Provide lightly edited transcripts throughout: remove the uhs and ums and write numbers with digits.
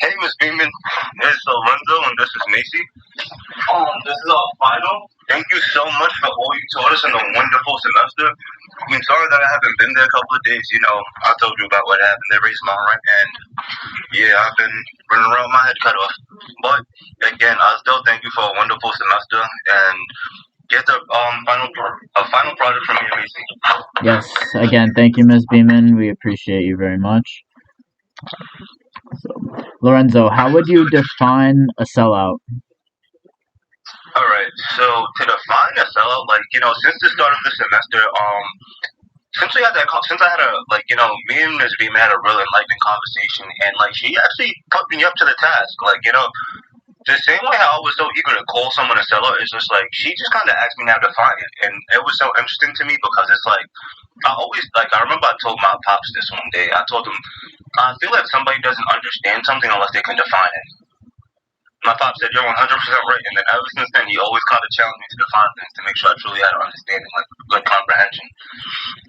Hey, Miss Beeman, it's Lorenzo, and this is Macy. This is our final. Thank you so much for all you taught us in a wonderful semester. I mean, sorry that I haven't been there a couple of days. I told you about what happened. They raised my rent, and yeah, I've been running around with my head cut off. But again, I still thank you for a wonderful semester, and get the final project from me, Macy. Yes, again, thank you, Ms. Beeman. We appreciate you very much. So, Lorenzo, how would you define a sellout? All right. So to define a sellout, since the start of the semester, since I had a me and Ms. Beam had a real enlightening conversation, and she actually put me up to the task. The same way how I was so eager to call someone a seller is just she just kind of asked me now to define it, and it was so interesting to me because it's I remember I told my pops this one day. I told him I feel like somebody doesn't understand something unless they can define it. My pop said, "You're 100% right," and then ever since then, he always kind of challenged me to define things to make sure I truly had an understanding, good comprehension.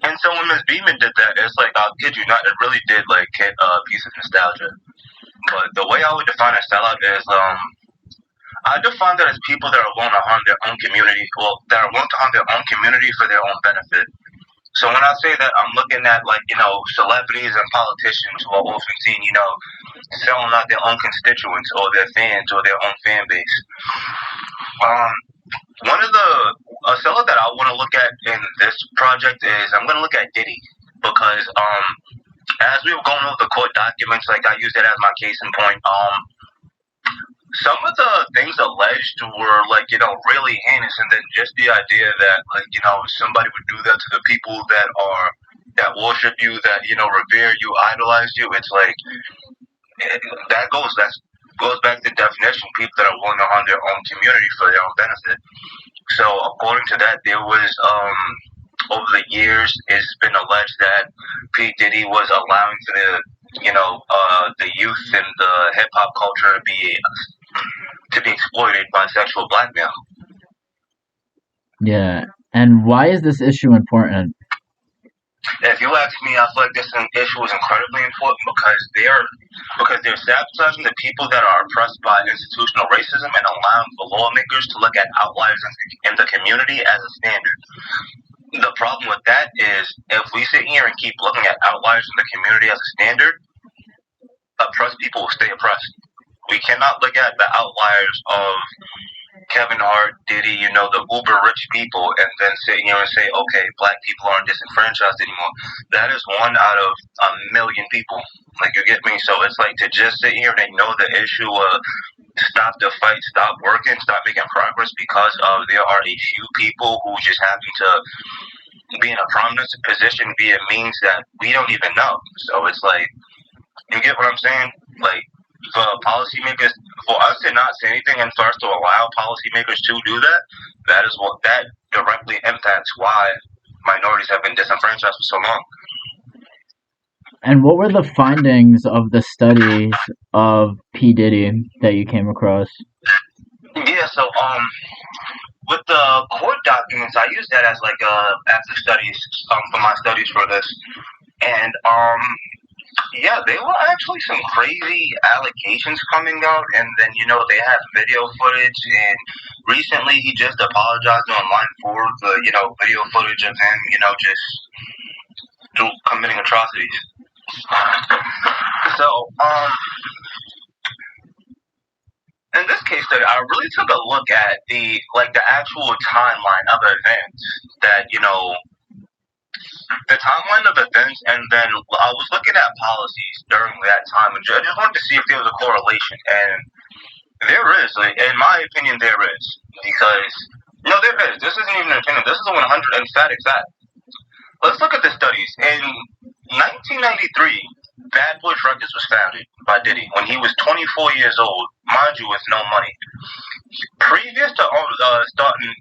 And so when Miss Beeman did that, it's I'll kid you not, it really did hit a piece of nostalgia. But the way I would define a sellout is, I define that as people that are willing to harm their own community, well, that are willing to harm their own community for their own benefit. So when I say that, I'm looking at celebrities and politicians who are often seen, selling out their own constituents or their fans or their own fan base. Um, One of the a seller that I want to look at in this project is I'm going to look at Diddy because as we were going over the court documents, I used it as my case in point. Some of the things alleged were really heinous, and then just the idea that somebody would do that to the people that worship you, that revere you, idolize you. It's that goes back to the definition: people that are willing to harm their own community for their own benefit. So according to that, there was over the years, it's been alleged that P Diddy was allowing for the youth and the hip hop culture to be exploited by sexual blackmail. Yeah, and why is this issue important? If you ask me, I feel like this issue is incredibly important because they're sabotaging the people that are oppressed by institutional racism and allowing for lawmakers to look at outliers in the community as a standard. The problem with that is if we sit here and keep looking at outliers in the community as a standard, oppressed people will stay oppressed. We cannot look at the outliers of Kevin Hart, Diddy, the uber rich people, and then sit here and say, okay, black people aren't disenfranchised anymore. That is one out of a million people. You get me? So it's to just sit here and ignore the issue of stop the fight, stop working, stop making progress because of there are a few people who just happen to be in a prominent position via means that we don't even know. So it's you get what I'm saying? For policymakers, for us to not say anything and for us to allow policymakers to do that, that directly impacts why minorities have been disenfranchised for so long. And what were the findings of the studies of P. Diddy that you came across? Yeah, so with the court documents, I use that as after studies for my studies for this, and yeah, they were actually some crazy allegations coming out, and then they have video footage, and recently he just apologized online for the video footage of him just committing atrocities. So in this case study, I really took a look at the actual timeline of events that the timeline of events, and then I was looking at policies during that time, and I just wanted to see if there was a correlation, and there is, in my opinion, there is, because no, there is. This isn't even an opinion. This is a 100 emphatic fact. Let's look at the studies. In 1993, Bad Boy Records was founded by Diddy when he was 24 years old, mind you, with no money. Previous to starting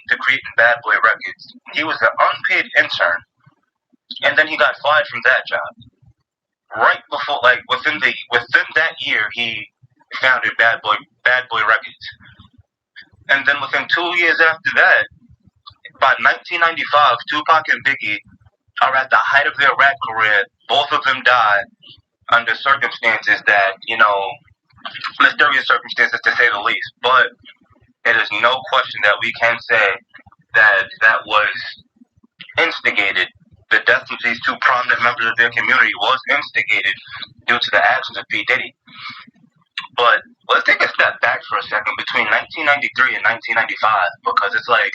to create Bad Boy Records, he was an unpaid intern, and then he got fired from that job. Right before, within that year, he founded Bad Boy Records, and then within 2 years after that, by 1995, Tupac and Biggie are at the height of their rap career. Both of them died, under circumstances that, mysterious circumstances to say the least. But it is no question that we can say that was instigated. The death of these two prominent members of their community was instigated due to the actions of P. Diddy. But let's take a step back for a second between 1993 and 1995, because it's like,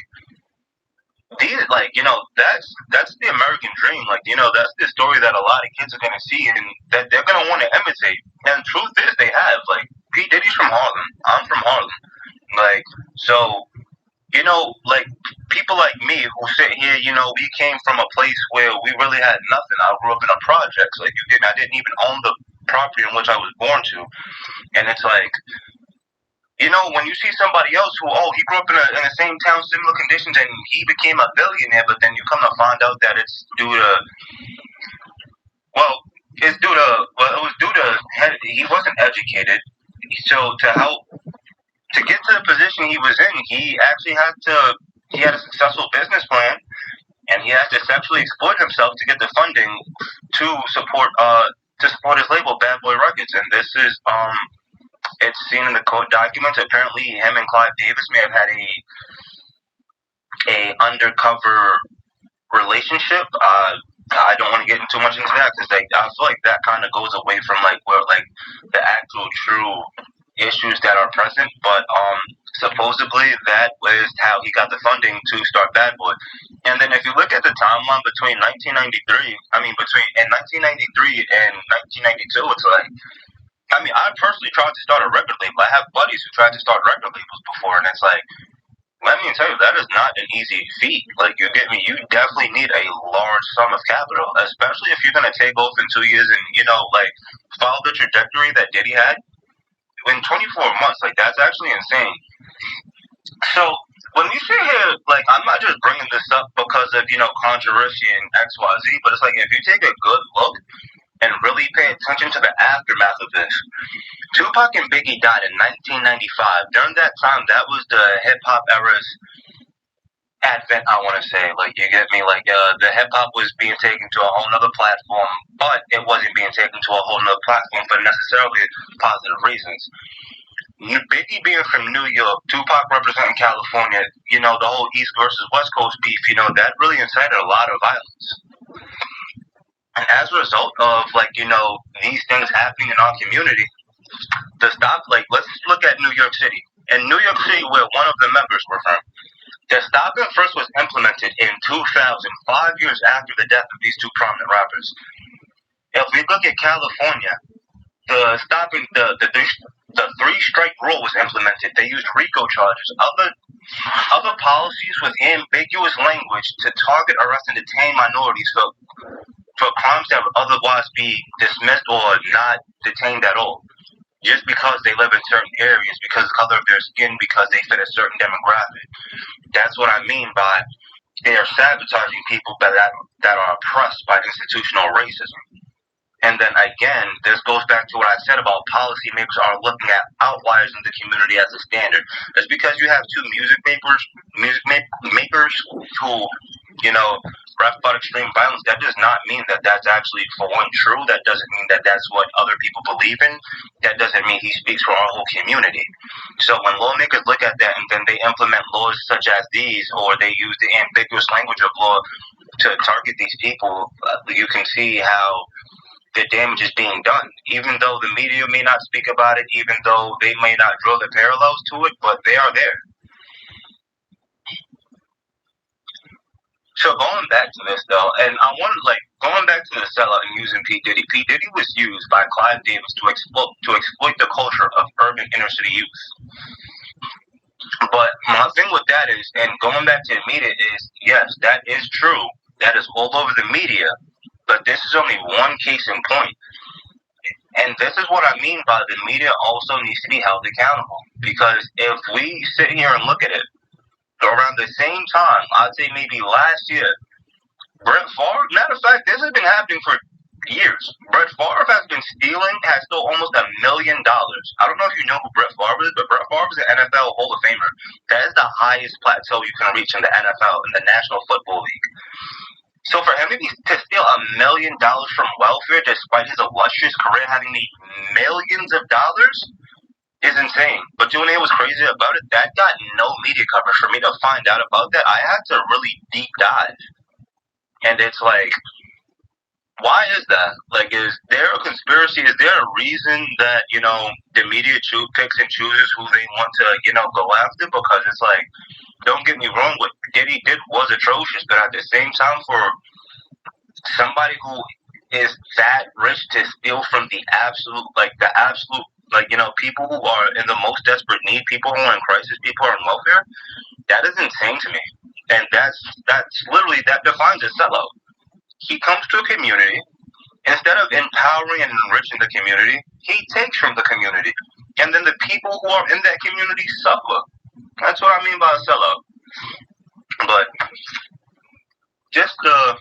that's the American dream. That's the story that a lot of kids are gonna see and that they're gonna want to imitate. And truth is, they have. Like, P. Diddy's from Harlem. I'm from Harlem. So people like me who sit here, we came from a place where we really had nothing. I grew up in a projects. I didn't even own the property in which I was born to. And it's like, when you see somebody else who, he grew up in the same town, similar conditions, and he became a billionaire, but then you come to find out that it's due to, it was due to, he wasn't educated. So to get to the position he was in, he had a successful business plan, and he had to sexually exploit himself to get the funding to support his label, Bad Boy Records. And this is, it's seen in the court documents. Apparently, him and Clive Davis may have had a undercover relationship. I don't want to get too much into that because I feel like that kind of goes away from where the actual true issues that are present. But supposedly that was how he got the funding to start Bad Boy. And then if you look at the timeline between 1993 and 1992, it's like, I personally tried to start a record label. I have buddies who tried to start record labels before, and it's like, let me tell you, that is not an easy feat. You get me? You definitely need a large sum of capital, especially if you're going to take off in 2 years and, follow the trajectory that Diddy had. In 24 months, that's actually insane. So when we sit here, I'm not just bringing this up because of, controversy and XYZ, but it's like, if you take a good look and really pay attention to the aftermath of this, Tupac and Biggie died in 1995. During that time, that was the hip-hop era's advent, I want to say. You get me? The hip-hop was being taken to a whole nother platform, but it wasn't being taken to a whole nother platform for necessarily positive reasons. Biggie being from New York, Tupac representing California, the whole East versus West Coast beef, that really incited a lot of violence. And as a result of, these things happening in our community, let's look at New York City. In New York City, where one of the members were from, the stop and frisk was implemented in 2000, 5 years after the death of these two prominent rappers. If we look at California, the three-strike rule was implemented. They used RICO charges, other policies with ambiguous language to target, arrest, and detain minorities for crimes that would otherwise be dismissed or not detained at all, just because they live in certain areas, because of the color of their skin, because they fit a certain demographic. That's what I mean by they are sabotaging people that are oppressed by institutional racism. And then again, this goes back to what I said about policymakers are looking at outliers in the community as a standard. It's because you have two music makers who, rap about extreme violence. That does not mean that that's actually for one true. That doesn't mean that that's what other people believe in. That doesn't mean he speaks for our whole community. So when lawmakers look at that and then they implement laws such as these, or they use the ambiguous language of law to target these people, you can see how the damage is being done, even though the media may not speak about it, even though they may not draw the parallels to it, but they are there. So going back to this though, and I want going back to the sellout and using P. Diddy. P. Diddy was used by Clive Davis to exploit the culture of urban inner city youth. But my thing with that is, and going back to the media is, yes, that is true. That is all over the media. But this is only one case in point. And this is what I mean by the media also needs to be held accountable. Because if we sit here and look at it, around the same time, I'd say maybe last year, Brett Favre, matter of fact, this has been happening for years. Brett Favre has stole almost $1 million. I don't know if you know who Brett Favre is, but Brett Favre is an NFL Hall of Famer. That is the highest plateau you can reach in the NFL, in the National Football League. So for him to steal $1 million million from welfare despite his illustrious career having made millions of dollars is insane. But you know what's crazy about it? That got no media coverage. For me to find out about that, I had to really deep dive. And it's like, why is that? Like, is there a conspiracy? Is there a reason that, the media picks and chooses who they want to, go after? Because it's like, don't get me wrong, what Diddy did was atrocious, but at the same time, for somebody who is that rich to steal from the absolute, people who are in the most desperate need, people who are in crisis, people who are on welfare, that is insane to me. And that's literally, that defines a sellout. He comes to a community, instead of empowering and enriching the community, he takes from the community. And then the people who are in that community suffer. That's what I mean by a sellout. But just to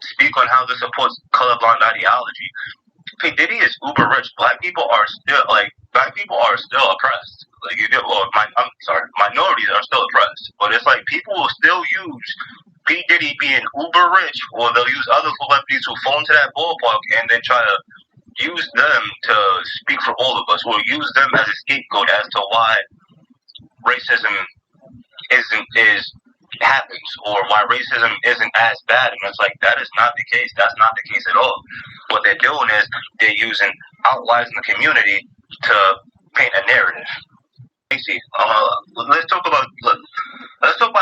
speak on how this supports colorblind ideology, P. Diddy is uber rich. Black people are still oppressed. Minorities are still oppressed. But it's like people will still use P. Diddy being uber rich, or they'll use other celebrities who fall into that ballpark and then try to use them to speak for all of us, or use them as a scapegoat as to why racism happens, or why racism isn't as bad. And it's like, that is not the case. That's not the case at all. What they're doing is they're using outliers in the community to paint a narrative. Let's talk about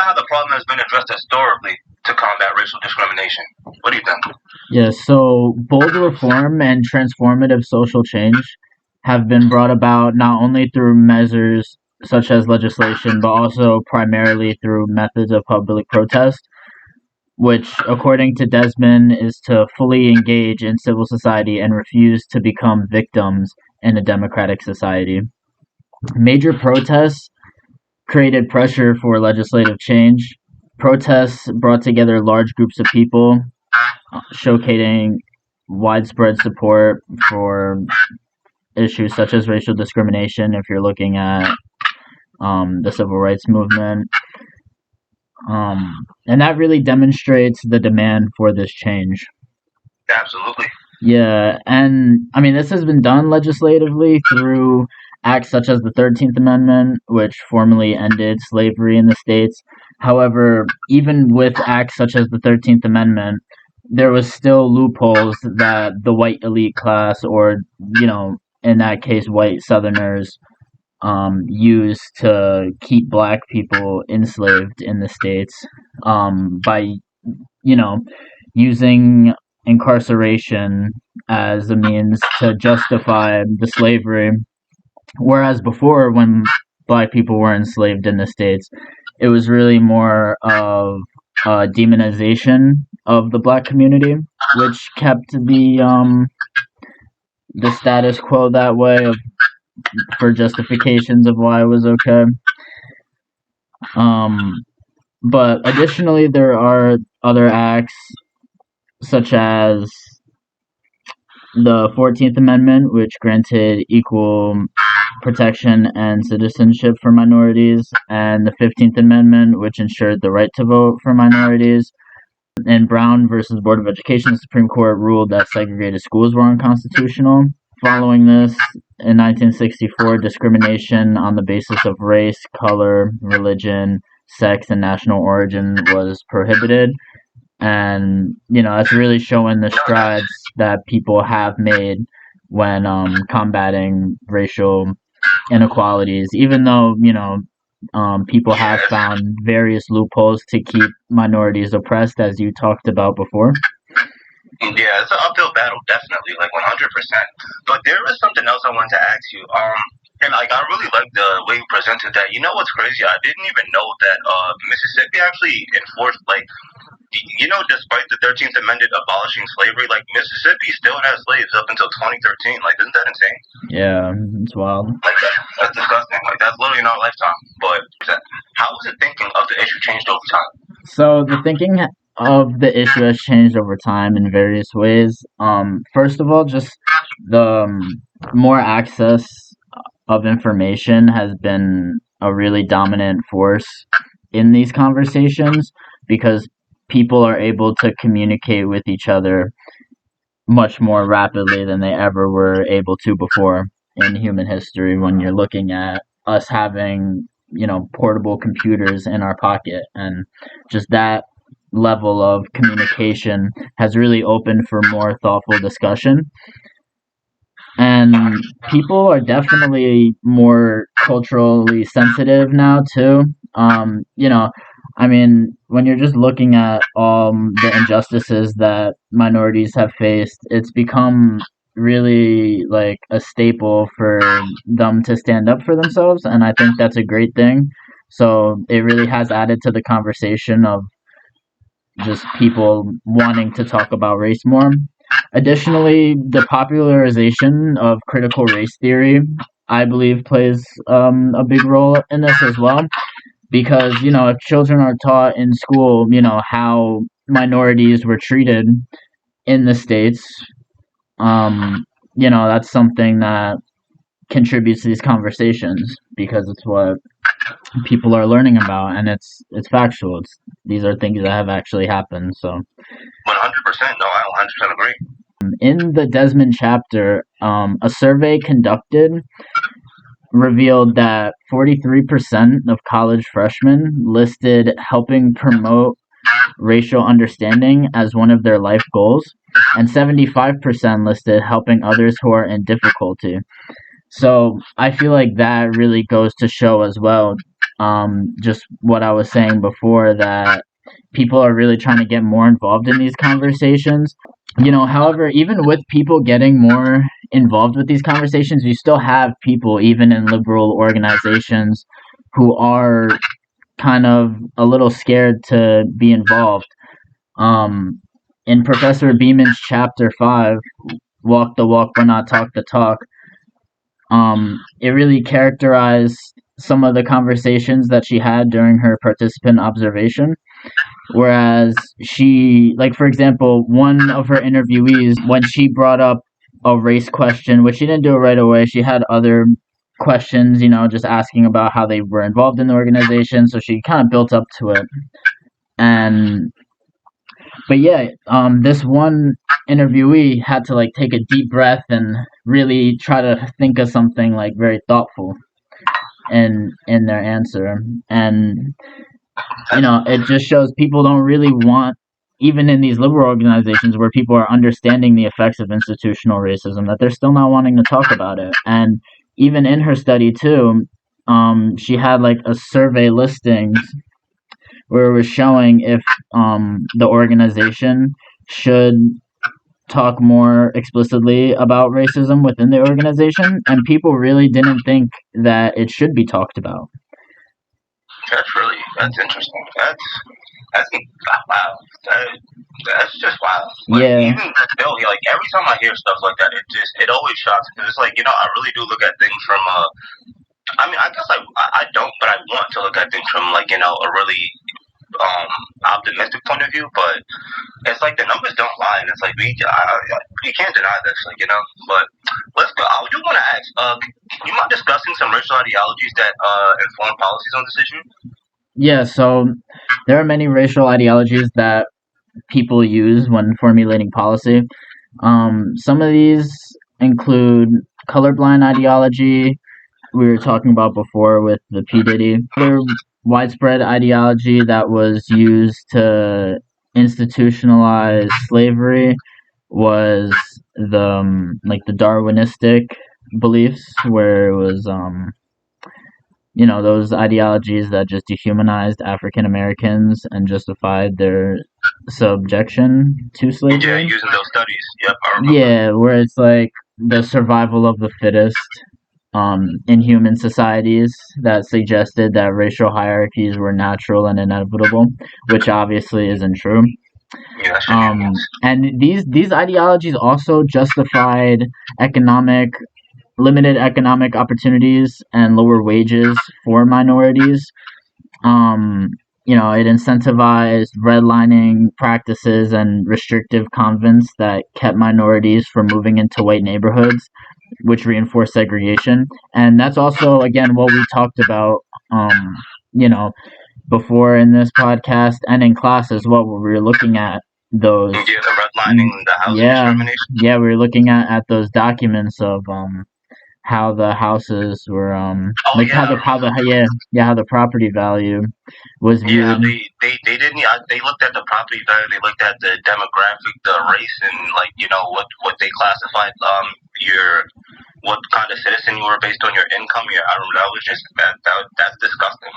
how the problem has been addressed historically to combat racial discrimination. What do you think? Yes, so bold reform and transformative social change have been brought about not only through measures such as legislation, but also primarily through methods of public protest, which, according to Desmond, is to fully engage in civil society and refuse to become victims in a democratic society. Major protests created pressure for legislative change. Protests brought together large groups of people, showcasing widespread support for issues such as racial discrimination, if you're looking at the civil rights movement. And that really demonstrates the demand for this change. Absolutely. Yeah, and I mean, this has been done legislatively through acts such as the 13th Amendment, which formally ended slavery in the states. However, even with acts such as the 13th Amendment, there was still loopholes that the white elite class, or, in that case, white Southerners, used to keep black people enslaved in the states, by, using incarceration as a means to justify the slavery. Whereas before, when black people were enslaved in the states, it was really more of a demonization of the black community, which kept the status quo that way, for justifications of why it was okay. But additionally, there are other acts such as the 14th Amendment, which granted equal protection and citizenship for minorities, and the 15th Amendment, which ensured the right to vote for minorities. In Brown versus Board of Education, the Supreme Court ruled that segregated schools were unconstitutional. Following this, in 1964, discrimination on the basis of race, color, religion, sex, and national origin was prohibited. And, that's really showing the strides that people have made when combating racial inequalities, even though, people have found various loopholes to keep minorities oppressed, as you talked about before. Yeah, it's an uphill battle, definitely, 100%. But there is something else I wanted to ask you. And I really like the way you presented that. You know what's crazy? I didn't even know that Mississippi actually enforced, despite the 13th Amendment abolishing slavery, Mississippi still has slaves up until 2013. Isn't that insane? Yeah, it's wild. That's disgusting. That's literally in our lifetime. But how has the thinking of the issue changed over time? So the thinking of the issue has changed over time in various ways. First of all, just the more access of information has been a really dominant force in these conversations, because people are able to communicate with each other much more rapidly than they ever were able to before in human history. When you're looking at us having, portable computers in our pocket, and just that level of communication has really opened for more thoughtful discussion. And people are definitely more culturally sensitive now too. I mean, when you're just looking at the injustices that minorities have faced, it's become really like a staple for them to stand up for themselves, and I think that's a great thing. So it really has added to the conversation of just people wanting to talk about race more. Additionally, the popularization of critical race theory, I believe, plays a big role in this as well. Because, if children are taught in school, how minorities were treated in the States, that's something that contributes to these conversations because it's what people are learning about, and it's factual. These are things that have actually happened. So 100%. No, I 100% agree. in the Desmond chapter, a survey conducted revealed that 43% of college freshmen listed helping promote racial understanding as one of their life goals, and 75% listed helping others who are in difficulty. So I feel like that really goes to show as well, just what I was saying before, that people are really trying to get more involved in these conversations. However, even with people getting more involved with these conversations, you still have people, even in liberal organizations, who are kind of a little scared to be involved. Um, in Professor Beeman's chapter 5, Walk the Walk But Not Talk the Talk, it really characterized some of the conversations that she had during her participant observation. Whereas she, like, for example, one of her interviewees, when she brought up a race question, which she didn't do it right away, she had other questions, just asking about how they were involved in the organization. So she kind of built up to it. And, but yeah, this one interviewee had to like take a deep breath and really try to think of something like very thoughtful in their answer. And it just shows people don't really want, even in these liberal organizations where people are understanding the effects of institutional racism, that they're still not wanting to talk about it. And even in her study too, she had like a survey listings where it was showing if the organization should talk more explicitly about racism within the organization, and people really didn't think that it should be talked about. That's interesting. That's wow. That's just wild. Like, Yeah. even still, like every time I hear stuff like that, it always shocks me. It's like, I really do look at things from I mean, I guess I don't, but I want to look at things from like a really optimistic point of view. But it's like the numbers don't lie, and it's like we can't deny this, But let's go. I do want to ask. Can you mind discussing some racial ideologies that inform policies on this issue? Yeah, so there are many racial ideologies that people use when formulating policy. Some of these include colorblind ideology, we were talking about before with the P. Diddy. Other widespread ideology that was used to institutionalize slavery was the Darwinistic beliefs, where it was those ideologies that just dehumanized African Americans and justified their subjection to slavery. Yeah, using those studies. Yep, I remember. Yeah, where it's like the survival of the fittest in human societies, that suggested that racial hierarchies were natural and inevitable, which obviously isn't true. Yeah, and these ideologies also justified limited economic opportunities and lower wages for minorities. It incentivized redlining practices and restrictive convents that kept minorities from moving into white neighborhoods, which reinforced segregation. And that's also, again, what we talked about. before in this podcast and in class as well, where we were looking at those. Yeah, the redlining, the housing Yeah, discrimination. yeah, we were looking at those documents of how the houses were Oh like yeah, I how remember. the yeah how the property value was Yeah, how viewed. they didn't. They looked at the property value. They looked at the demographic, the race, and like what they classified your what kind of citizen you were based on your income. Yeah, I remember that was just that's disgusting.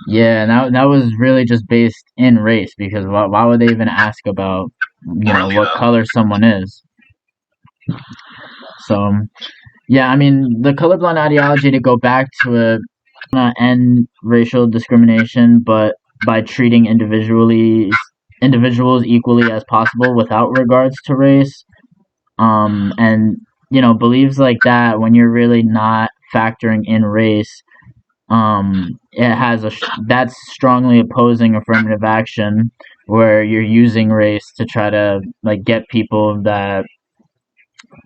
Yeah, and that was really just based in race because why would they even ask about Really what though. color someone is? So yeah, I mean the colorblind ideology, to go back to it, end racial discrimination, but by treating individuals equally as possible without regards to race. And beliefs like that, when you're really not factoring in race, it has that's strongly opposing affirmative action, where you're using race to try to like get people that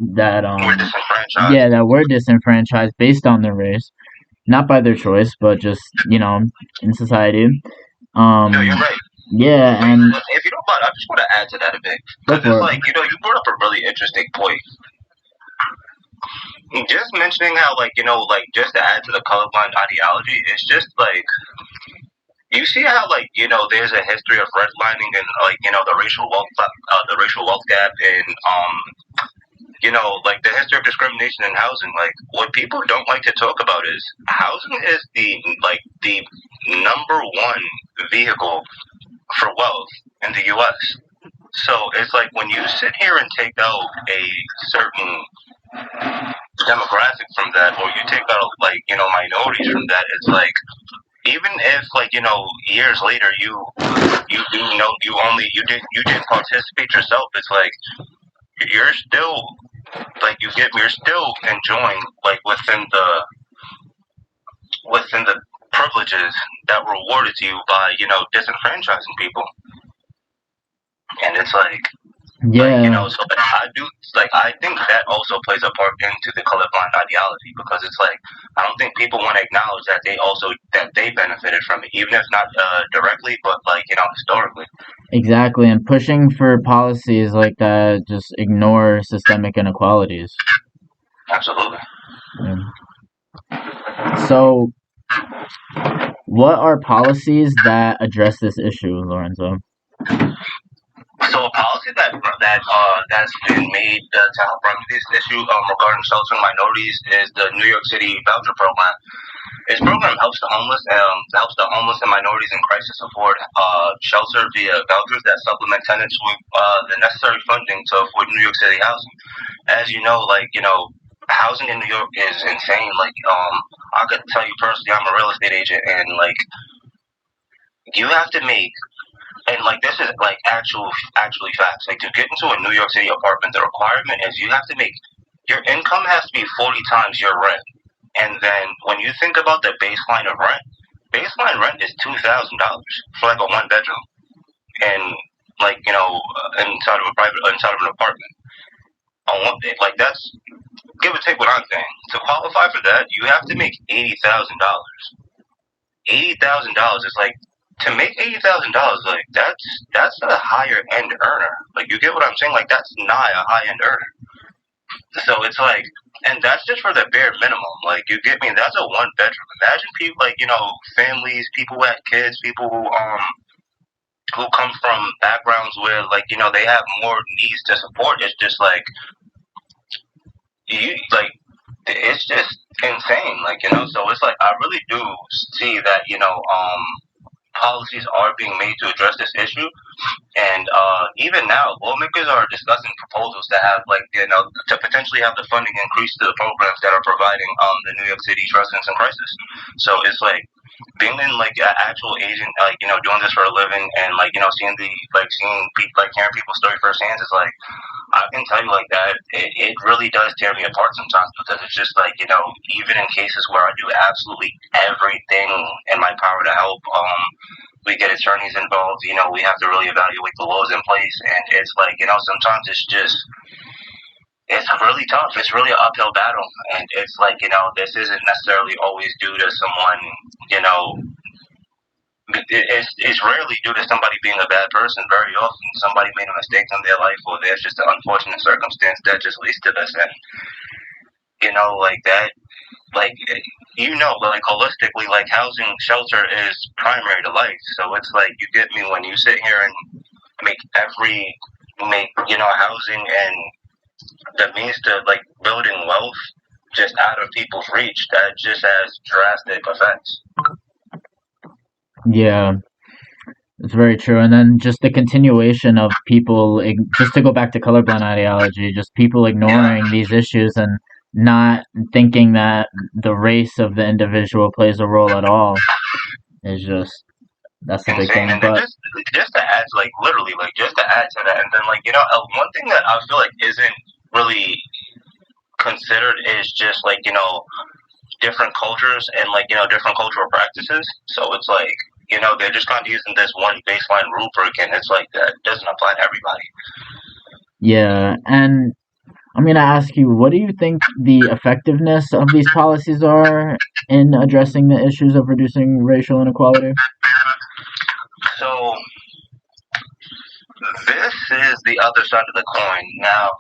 We're yeah, disenfranchised. that were disenfranchised based on their race, not by their choice, but just in society. No, um you're right. yeah, Wait, and if you don't mind, I just want to add to that a bit go because it's for it. like you brought up a really interesting point. Just mentioning how like just to add to the colorblind ideology, it's just like you see how there's a history of redlining and the racial wealth gap and like the history of discrimination in housing. Like what people don't like to talk about is housing is the number one vehicle for wealth in the U.S. So it's like when you sit here and take out a certain demographic from that, or you take out minorities from that, it's like even if years later you do know you didn't participate yourself, it's like you're still you're still enjoying within the privileges that were awarded to you by disenfranchising people, and it's Yeah, so I do I think that also plays a part into the colorblind ideology because it's like I don't think people want to acknowledge that they benefited from it, even if not directly, but historically. exactly, and pushing for policies like that just ignore systemic inequalities. Absolutely. Yeah. So, what are policies that address this issue, Lorenzo? So a policy that's been made to help remedy this issue regarding sheltering minorities is the New York City voucher program. This program helps the homeless and minorities in crisis afford shelter via vouchers that supplement tenants with the necessary funding to afford New York City housing. As you know, housing in New York is insane. I could tell you personally, I'm a real estate agent, and you have to make and this is actually facts. Like to get into a New York City apartment, the requirement is you have to make your income has to be 40 times your rent. And then when you think about the baseline rent is $2,000 for like a one bedroom, and inside of an apartment. That's give or take what I'm saying. To qualify for that, you have to make $80,000. $80,000 is to make $80,000. That's a higher end earner. Like you get what I'm saying? Like that's not a high end earner. So it's and that's just for the bare minimum. Like you get me? That's a one bedroom. Imagine people families, people who have kids, people who come from backgrounds where they have more needs to support. It's just you it's just insane. So it's I really do see that policies are being made to address this issue. And even now, lawmakers are discussing proposals to have, to potentially have the funding increase to the programs that are providing the New York City residents in crisis. So it's being in an actual agent, doing this for a living, and seeing people, hearing people's story firsthand is I can tell you that it really does tear me apart sometimes because it's just even in cases where I do absolutely everything in my power to help, we get attorneys involved. We have to really evaluate the laws in place, and it's sometimes it's really tough. It's really an uphill battle, and it's this isn't necessarily always due to someone, you know, It's rarely due to somebody being a bad person. Very often, somebody made a mistake in their life, or there's just an unfortunate circumstance that just leads to this. And like that, like like holistically, like housing, shelter is primary to life. So it's like you get me when you sit here and make housing and the means to like building wealth just out of people's reach. That just has drastic effects. Yeah, it's very true. And then just the continuation of people, just to go back to colorblind ideology, just people Yeah, ignoring these issues and not thinking that the race of the individual plays a role at all is just, that's the big insane. thing. And then But just to add, like literally, like just to add to that, and then like one thing that I feel like isn't really considered is just like different cultures and like different cultural practices. So it's like they're just kind of using this one baseline rubric, and it's like that doesn't apply to everybody. yeah, and I'm gonna ask you, what do you think the effectiveness of these policies are in addressing the issues of reducing racial inequality? So this is the other side of the coin. Now,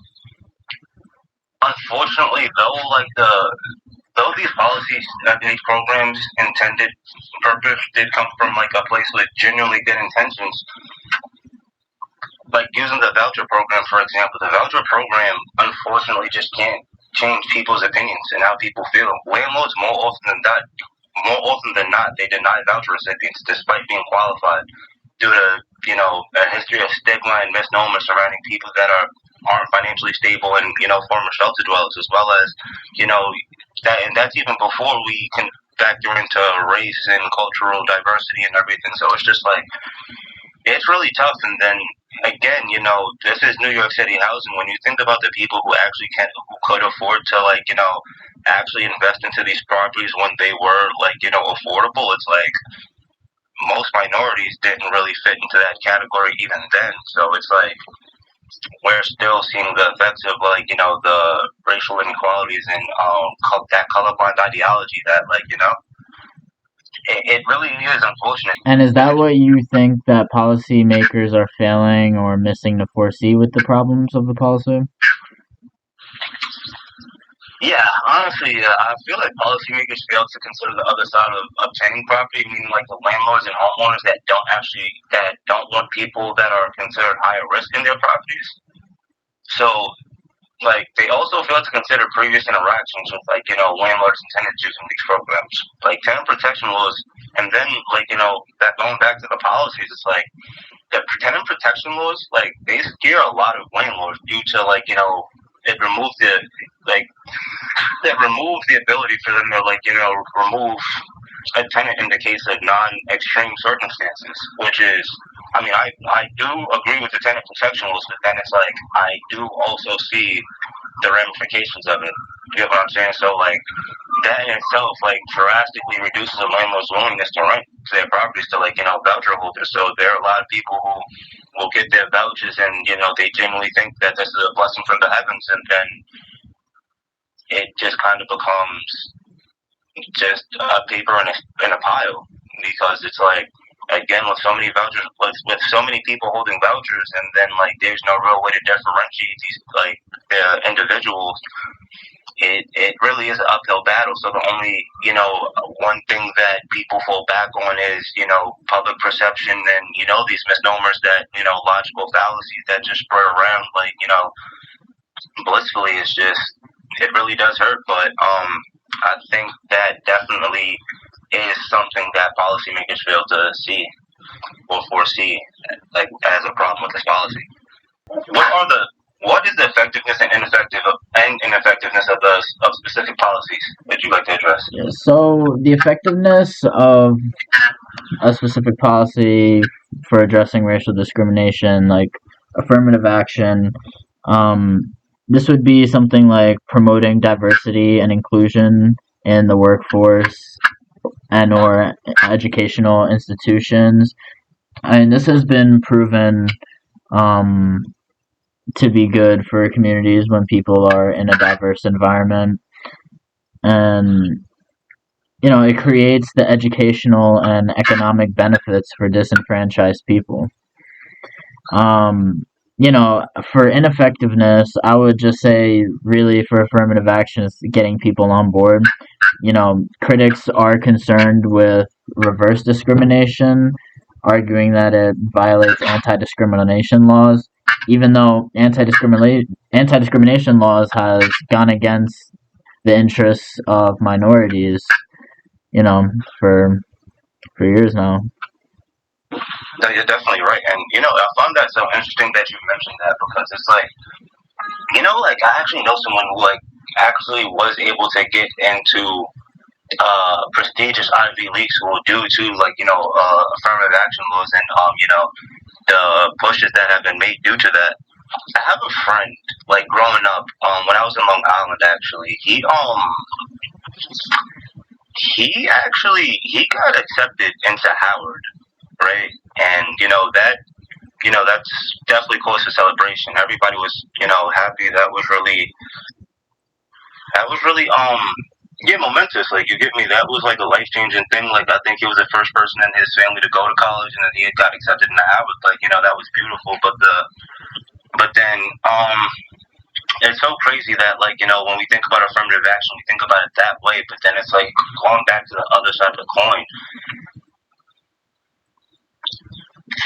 unfortunately, though these policies, these programs intended purpose did come from like a place with genuinely good intentions, like using the voucher program, for example, the voucher program unfortunately just can't change people's opinions and how people feel. Landlords more often than not, they deny voucher recipients despite being qualified due to a history of stigma and misnomers surrounding people that aren't financially stable and former shelter dwellers, as well as that's even before we can factor into race and cultural diversity and everything. So it's just like it's really tough. And then again, this is New York City housing. When you think about the people who actually who could afford to actually invest into these properties when they were affordable, it's like most minorities didn't really fit into that category even then. So it's like we're still seeing the effects of the racial inequalities and that colorblind ideology that it really is unfortunate. And is that what you think that policymakers are failing or missing to foresee with the problems of the policy? Yeah, honestly, I feel like policymakers fail to consider the other side of obtaining property, meaning like the landlords and homeowners that don't want people that are considered higher risk in their properties. So, like, they also fail to consider previous interactions with landlords and tenants using these programs, like tenant protection laws, and then that going back to the policies, it's like the tenant protection laws, like they scare a lot of landlords due to it removes like that remove the ability for them to remove a tenant in the case of non-extreme circumstances, which is, I mean, I do agree with the tenant protection laws, but then it's like I do also see the ramifications of it. You get what I'm saying? So like that in itself drastically reduces a landlord's willingness to rent their properties to voucher holders. So there are a lot of people who will get their vouchers and they genuinely think that this is a blessing from the heavens, and then it just kind of becomes just paper in a pile, because it's like again with so many vouchers with so many people holding vouchers, and then there's no real way to differentiate these the individuals. It really is an uphill battle. So the only one thing that people fall back on is public perception and these misnomers that logical fallacies that just spread around blissfully. It's just it really does hurt, but I think that definitely is something that policymakers fail to see or foresee as a problem with this policy. What is the effectiveness and ineffectiveness of specific policies that you'd like to address? Yeah, so the effectiveness of a specific policy for addressing racial discrimination, like affirmative action, um, this would be something like promoting diversity and inclusion in the workforce and or educational institutions. And this has been proven um, to be good for communities when people are in a diverse environment. And it creates the educational and economic benefits for disenfranchised people. Um, for ineffectiveness, I would just say really for affirmative action is getting people on board. Critics are concerned with reverse discrimination, arguing that it violates anti-discrimination laws, even though anti-discrimination laws has gone against the interests of minorities, you know, for years now. No, you're definitely right. And, I found that so interesting that you mentioned that because it's like, like I actually know someone who like actually was able to get into prestigious Ivy League school due to like, affirmative action laws and, the pushes that have been made due to that. I have a friend, like growing up, when I was in Long Island actually, he got accepted into Howard, right? And that's definitely cause for celebration. Everybody was, happy. That was really yeah, momentous. Like you get me, that was like a life changing thing. Like I think he was the first person in his family to go to college and then he got accepted into Howard. Like, that was beautiful. But then it's so crazy that like, when we think about affirmative action, we think about it that way, but then it's like going back to the other side of the coin.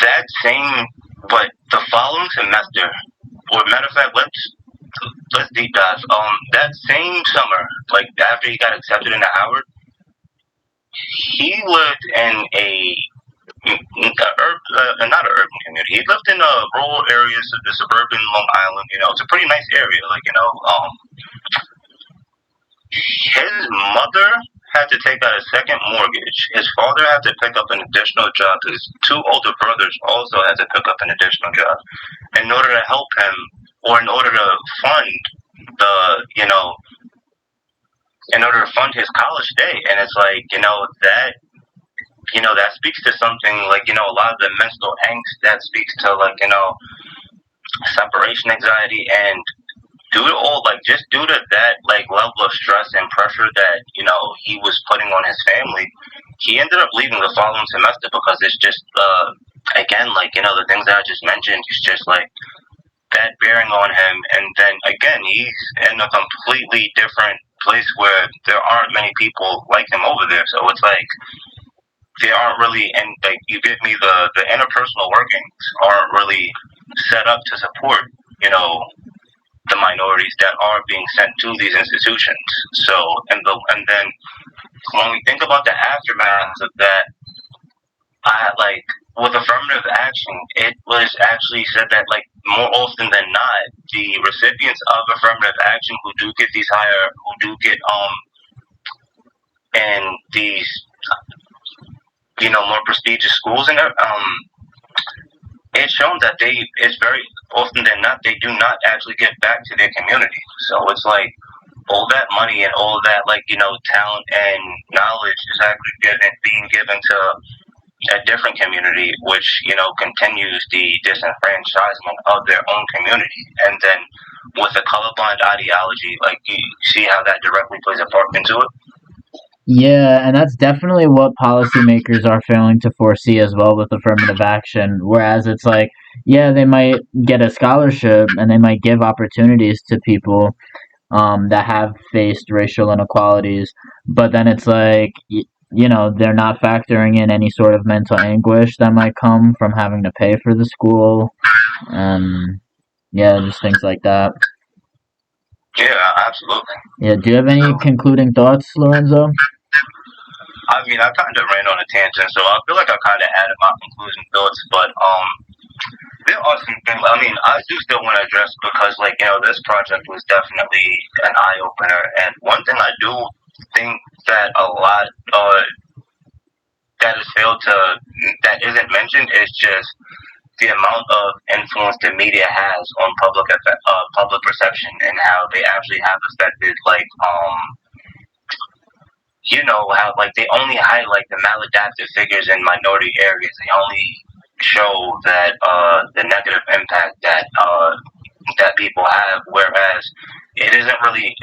That same, but the following semester, or matter of fact, let's deep dive. That same summer, like after he got accepted into Howard, he lived in not an urban community. He lived in rural areas of the suburban Long Island. It's a pretty nice area. Like, his mother had to take out a second mortgage. His father had to pick up an additional job. His two older brothers also had to pick up an additional job in order to help him, or in order to fund the, in order to fund his college day. And it's like, that speaks to something like, a lot of the mental angst that speaks to like, separation anxiety and due to that like level of stress and pressure that, he was putting on his family, he ended up leaving the following semester because it's just, again, like, the things that I just mentioned, it's just like that bearing on him. And then again, he's in a completely different place where there aren't many people like him over there. So it's like, they aren't really, and like you get me, the interpersonal workings aren't really set up to support, the minorities that are being sent to these institutions. So, and then when we think about the aftermath of that, I like with affirmative action, it was actually said that like more often than not, the recipients of affirmative action who do get in these more prestigious schools and it's shown that it's very often than not, they do not actually give back to their community. So it's like all that money and all that talent and knowledge is actually being given to a different community, which continues the disenfranchisement of their own community. And then with the colorblind ideology, like you see how that directly plays a part into it. Yeah, and that's definitely what policymakers are failing to foresee as well with affirmative action. Whereas it's like, yeah, they might get a scholarship and they might give opportunities to people that have faced racial inequalities, but then it's like, they're not factoring in any sort of mental anguish that might come from having to pay for the school, and yeah, just things like that. Yeah, absolutely. Yeah, do you have any concluding thoughts, Lorenzo? I mean, I kind of ran on a tangent, so I feel like I kind of added my conclusion thoughts, but there are some things. I mean, I do still want to address because, like, this project was definitely an eye opener, and one thing I do think that a lot that is failed to that isn't mentioned is just the amount of influence the media has on public perception and how they actually have affected like how like they only highlight the maladaptive figures in minority areas. They only show that the negative impact that people have, whereas it isn't really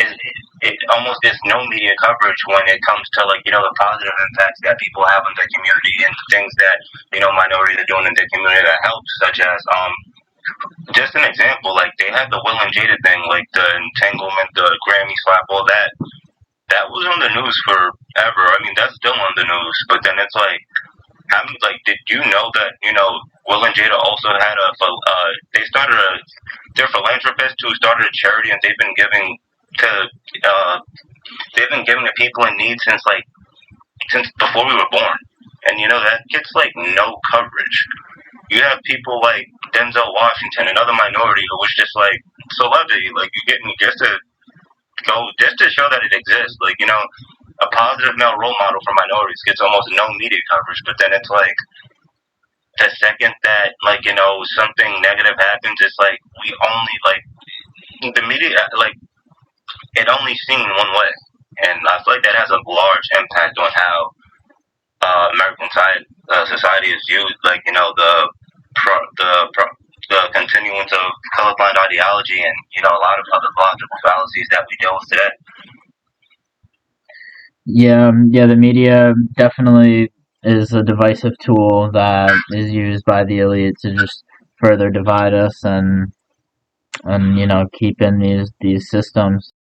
it almost gets no media coverage when it comes to like the positive impacts that people have on their community and things that minorities are doing in their community that helps, such as just an example, like they had the Will and Jada thing, like the entanglement, the Grammy slap, all that. That was on the news forever. I mean, that's still on the news. But then it's like, did you know that Will and Jada also had they started they're philanthropists who started a charity and to uh, they've been giving to people in need since before we were born, and that gets like no coverage. You have people like Denzel Washington, another minority who was just like celebrity, like you getting just to go just to show that it exists. Like a positive male role model for minorities gets almost no media coverage, but then it's like the second that something negative happens, it's like we only like the media like it only seen one way, and I feel like that has a large impact on how American society is viewed. Like pro, the pro, the continuance of colorblind ideology and a lot of other logical fallacies that we deal with today. Yeah, the media definitely is a divisive tool that is used by the elite to just further divide us and keep in these systems.